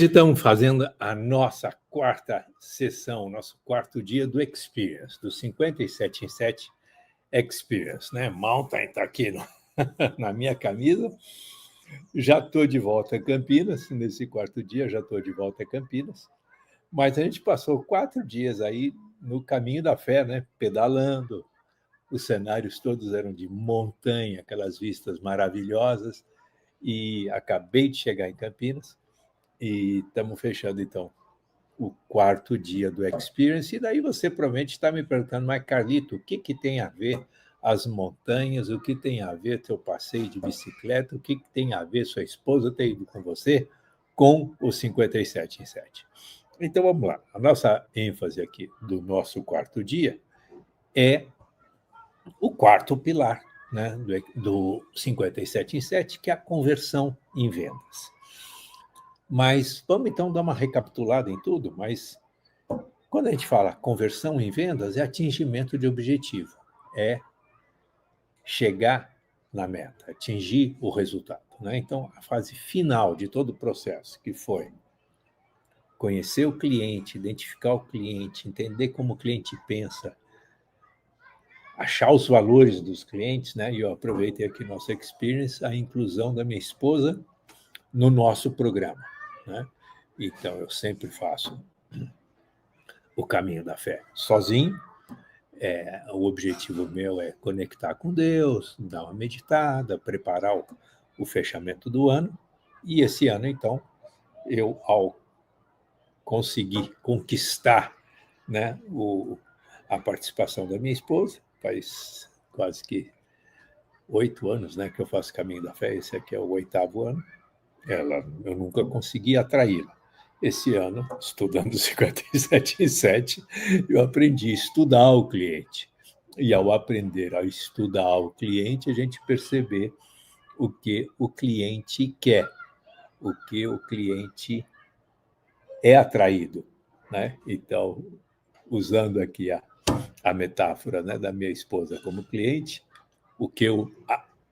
Hoje estamos fazendo a nossa quarta sessão, nosso quarto dia do Experience, do 57 em 7 Experience, né? Mountain está aqui na minha camisa. Já estou de volta a Campinas, nesse quarto dia já estou de volta a Campinas, mas a gente passou 4 dias aí no caminho da fé, né? Pedalando, os cenários todos eram de montanha, aquelas vistas maravilhosas, e acabei de chegar em Campinas, e estamos fechando, então, o quarto dia do Experience. E daí você provavelmente está me perguntando, mas Carlito, o que tem a ver as montanhas, o que tem a ver teu passeio de bicicleta, o que tem a ver sua esposa ter ido com você com o 57 em 7? Então, vamos lá. A nossa ênfase aqui do nosso quarto dia é o quarto pilar, né, do 57 em 7, que é a conversão em vendas. Mas vamos então dar uma recapitulada em tudo, mas quando a gente fala conversão em vendas, é atingimento de objetivo, é chegar na meta, atingir o resultado, né? Então, a fase final de todo o processo, que foi conhecer o cliente, identificar o cliente, entender como o cliente pensa, achar os valores dos clientes, né? E eu aproveitei aqui nossa experience, a inclusão da minha esposa no nosso programa, né? Então, eu sempre faço o caminho da fé sozinho. O objetivo meu é conectar com Deus, dar uma meditada, preparar o fechamento do ano. E esse ano, então, eu, ao conseguir conquistar, né, a participação da minha esposa, faz quase que 8 anos, né, que eu faço caminho da fé, esse aqui é o 8º ano, eu nunca consegui atraí-la. Esse ano, estudando 57 em 7, eu aprendi a estudar o cliente. E ao aprender a estudar o cliente, a gente perceber o que o cliente quer, o que o cliente é atraído, né? Então, usando aqui a metáfora, né, da minha esposa como cliente, o que eu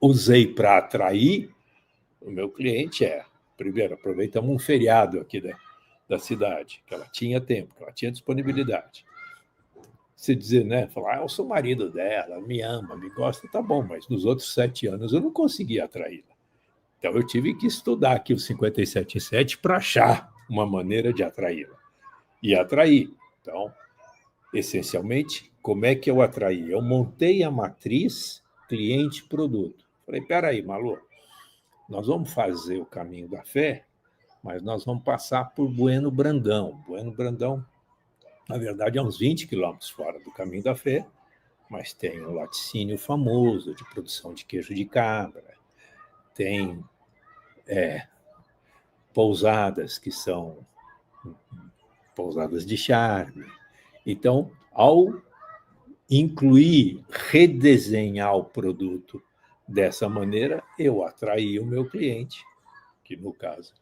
usei para atrair o meu cliente primeiro, aproveitamos um feriado aqui da cidade, que ela tinha tempo, que ela tinha disponibilidade. Se dizer, né, falar, eu sou marido dela, me ama, me gosta, tá bom, mas nos outros 7 anos eu não consegui atraí-la. Então eu tive que estudar aqui o 57 em 7 para achar uma maneira de atraí-la. E atrair. Então, essencialmente, como é que eu atraí? Eu montei a matriz cliente-produto. Falei, peraí, Malu, nós vamos fazer o caminho da fé, mas nós vamos passar por Bueno Brandão. Bueno Brandão, na verdade, é uns 20 quilômetros fora do caminho da fé, mas tem um laticínio famoso de produção de queijo de cabra, tem pousadas que são pousadas de charme. Então, ao incluir, redesenhar o produto dessa maneira, eu atraí o meu cliente, que no caso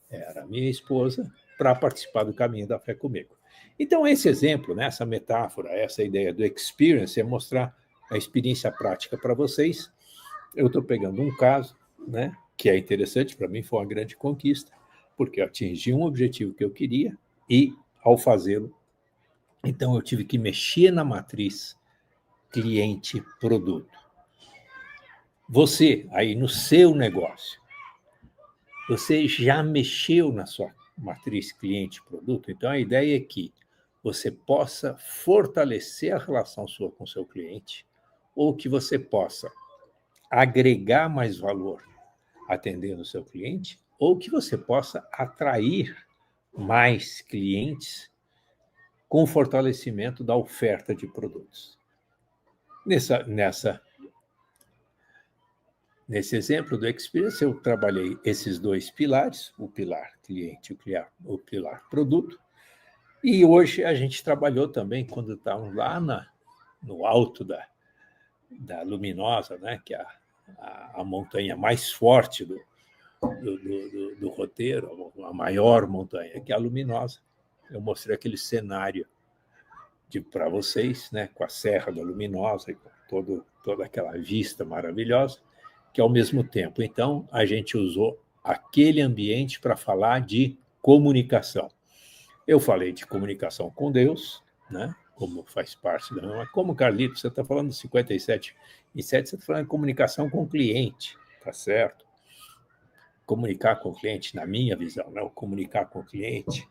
era a minha esposa, para participar do caminho da fé comigo. Então, esse exemplo, né, essa metáfora, essa ideia do experience é mostrar a experiência prática para vocês. Eu estou pegando um caso, né, que é interessante, para mim foi uma grande conquista, porque eu atingi um objetivo que eu queria e, ao fazê-lo, então eu tive que mexer na matriz cliente-produto. Você, aí no seu negócio, você já mexeu na sua matriz cliente-produto? Então, a ideia é que você possa fortalecer a relação sua com o seu cliente ou que você possa agregar mais valor atendendo o seu cliente ou que você possa atrair mais clientes com o fortalecimento da oferta de produtos. Nesse exemplo do Experience, eu trabalhei esses 2 pilares, o pilar cliente e o pilar produto, e hoje a gente trabalhou também, quando estávamos lá no alto da Luminosa, né, que é a montanha mais forte do roteiro, a maior montanha, que é a Luminosa. Eu mostrei aquele cenário para vocês, né, com a Serra da Luminosa, e com toda aquela vista maravilhosa, que ao mesmo tempo, então, a gente usou aquele ambiente para falar de comunicação. Eu falei de comunicação com Deus, né? Como faz parte da... Mas como, Carlito, você está falando de 57 e 7, você está falando de comunicação com o cliente, tá certo? Comunicar com o cliente, na minha visão, né? O comunicar com o cliente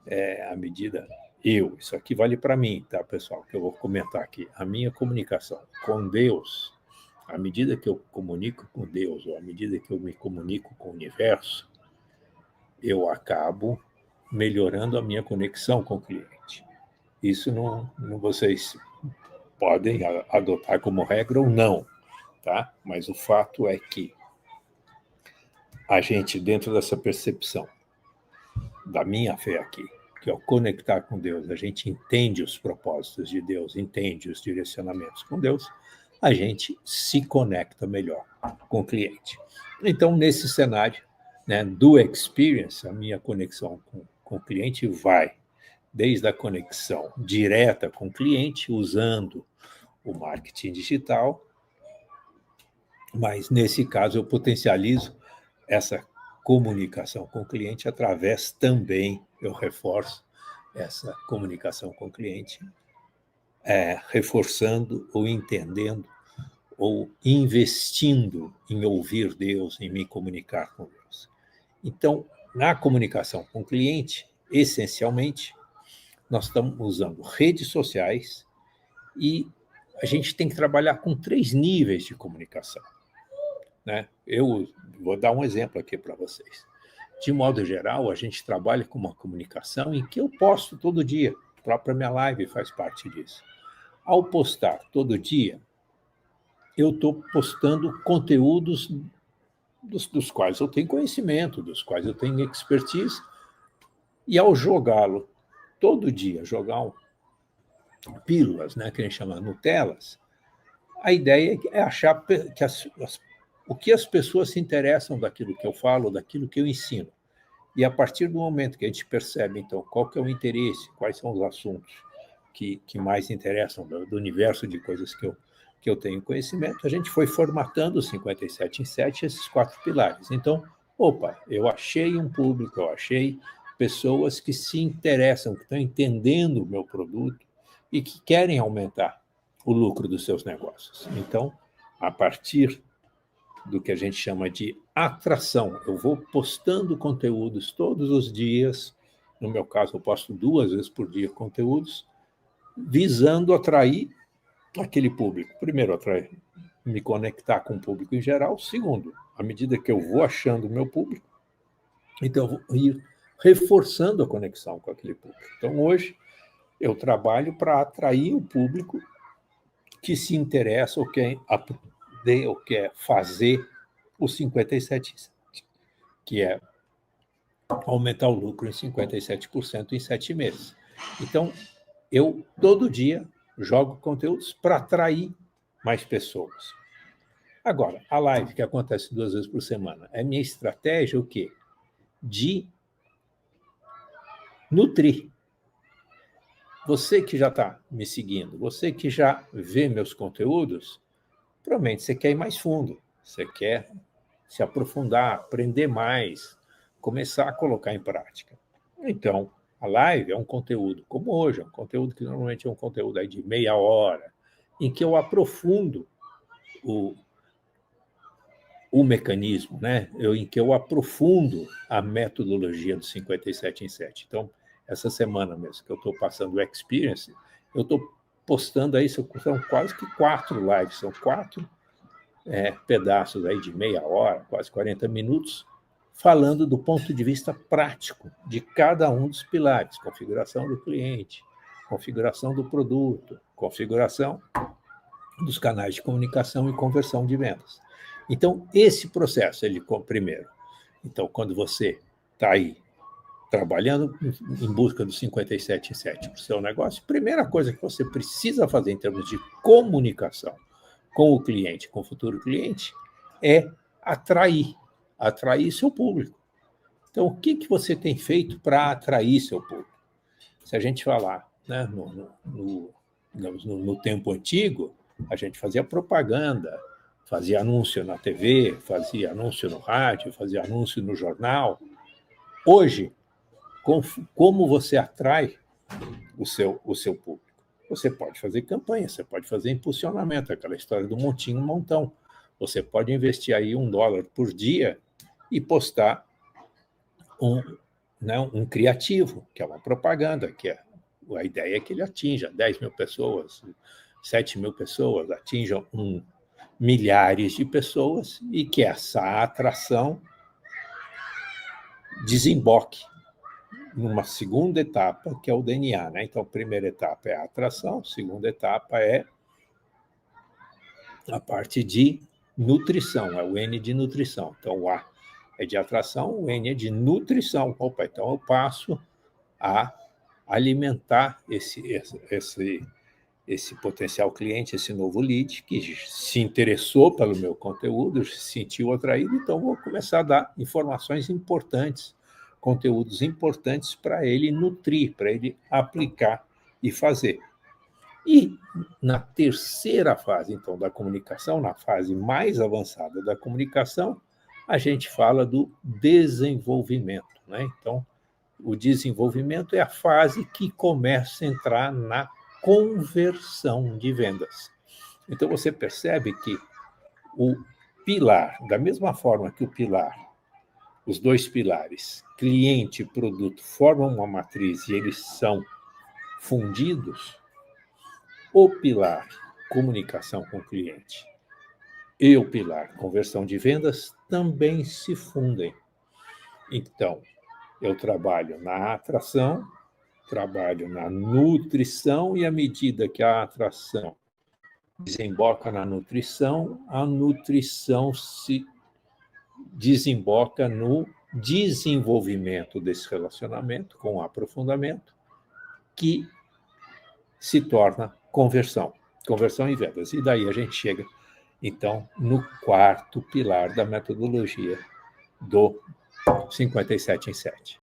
é à medida... Isso aqui vale para mim, tá, pessoal? Que eu vou comentar aqui. A minha comunicação com Deus, à medida que eu comunico com Deus, ou à medida que eu me comunico com o universo, eu acabo melhorando a minha conexão com o cliente. Isso não vocês podem adotar como regra ou não, tá? Mas o fato é que a gente, dentro dessa percepção da minha fé aqui, que ao conectar com Deus, a gente entende os propósitos de Deus, entende os direcionamentos com Deus, a gente se conecta melhor com o cliente. Então, nesse cenário, né, do experience, a minha conexão com o cliente vai desde a conexão direta com o cliente, usando o marketing digital, mas, nesse caso, eu potencializo essa comunicação com o cliente através também, eu reforço essa comunicação com o cliente, reforçando ou entendendo ou investindo em ouvir Deus, em me comunicar com Deus. Então, na comunicação com o cliente, essencialmente, nós estamos usando redes sociais e a gente tem que trabalhar com 3 níveis de comunicação, né? Eu vou dar um exemplo aqui para vocês. De modo geral, a gente trabalha com uma comunicação em que eu posto todo dia. A própria minha live faz parte disso. Ao postar todo dia, eu estou postando conteúdos dos quais eu tenho conhecimento, dos quais eu tenho expertise, e ao jogá-lo todo dia, jogar pílulas, né, que a gente chama Nutelas, a ideia é achar que o que as pessoas se interessam daquilo que eu falo, daquilo que eu ensino. E a partir do momento que a gente percebe, então, qual que é o interesse, quais são os assuntos que mais interessam do universo de coisas que eu tenho conhecimento, a gente foi formatando 57 em 7 esses 4 pilares. Então, eu achei um público, eu achei pessoas que se interessam, que estão entendendo o meu produto e que querem aumentar o lucro dos seus negócios. Então, a partir do que a gente chama de atração, eu vou postando conteúdos todos os dias, no meu caso, eu posto 2 vezes por dia conteúdos, visando atrair aquele público. Primeiro, me conectar com o público em geral. Segundo, à medida que eu vou achando o meu público, então eu vou ir reforçando a conexão com aquele público. Então, hoje, eu trabalho para atrair o público que se interessa ou quer aprender ou quer fazer o 57, que é aumentar o lucro em 57% em 7 meses. Então, eu, todo dia, jogo conteúdos para atrair mais pessoas. Agora, a live, que acontece 2 vezes por semana, é minha estratégia o quê? De nutrir. Você que já está me seguindo, você que já vê meus conteúdos, provavelmente você quer ir mais fundo, você quer se aprofundar, aprender mais, começar a colocar em prática. Então, a live é um conteúdo, como hoje, é um conteúdo que normalmente é um conteúdo aí de meia hora, em que eu aprofundo o mecanismo, né? Em que eu aprofundo a metodologia do 57 em 7. Então, essa semana mesmo que eu estou passando o Experience, eu estou postando aí, são quase que 4 lives, são 4 pedaços aí de meia hora, quase 40 minutos, falando do ponto de vista prático de cada um dos pilares: configuração do cliente, configuração do produto, configuração dos canais de comunicação e conversão de vendas. Então, esse processo, primeiro, então, quando você está aí trabalhando em busca do 57 em 7 para o seu negócio, a primeira coisa que você precisa fazer em termos de comunicação com o cliente, com o futuro cliente, é atrair seu público. Então, o que você tem feito para atrair seu público? Se a gente falar, né, no tempo antigo, a gente fazia propaganda, fazia anúncio na TV, fazia anúncio no rádio, fazia anúncio no jornal. Hoje, como você atrai o seu público. Você pode fazer campanha, você pode fazer impulsionamento, aquela história do montinho, montão. Você pode investir aí $1 por dia e postar um criativo, que é uma propaganda, que a ideia é que ele atinja 10 mil pessoas, 7 mil pessoas, atinjam milhares de pessoas e que essa atração desemboque numa segunda etapa, que é o DNA, né? Então, a primeira etapa é a atração, a segunda etapa é a parte de nutrição, é o N de nutrição. Então, o A é de atração, o N é de nutrição. Opa, então eu passo a alimentar esse potencial cliente, esse novo lead, que se interessou pelo meu conteúdo, se sentiu atraído, então vou começar a dar informações importantes, conteúdos importantes para ele nutrir, para ele aplicar e fazer. E na terceira fase, então, da comunicação, na fase mais avançada da comunicação, a gente fala do desenvolvimento, né? Então, o desenvolvimento é a fase que começa a entrar na conversão de vendas. Então, você percebe que o pilar, da mesma forma que o pilar, os dois pilares, cliente e produto, formam uma matriz e eles são fundidos, o pilar comunicação com o cliente e o pilar conversão de vendas também se fundem. Então, eu trabalho na atração, trabalho na nutrição e à medida que a atração desemboca na nutrição, a nutrição se desemboca no desenvolvimento desse relacionamento com aprofundamento, que se torna conversão em vendas. E daí a gente chega, então, no quarto pilar da metodologia do 57 em 7.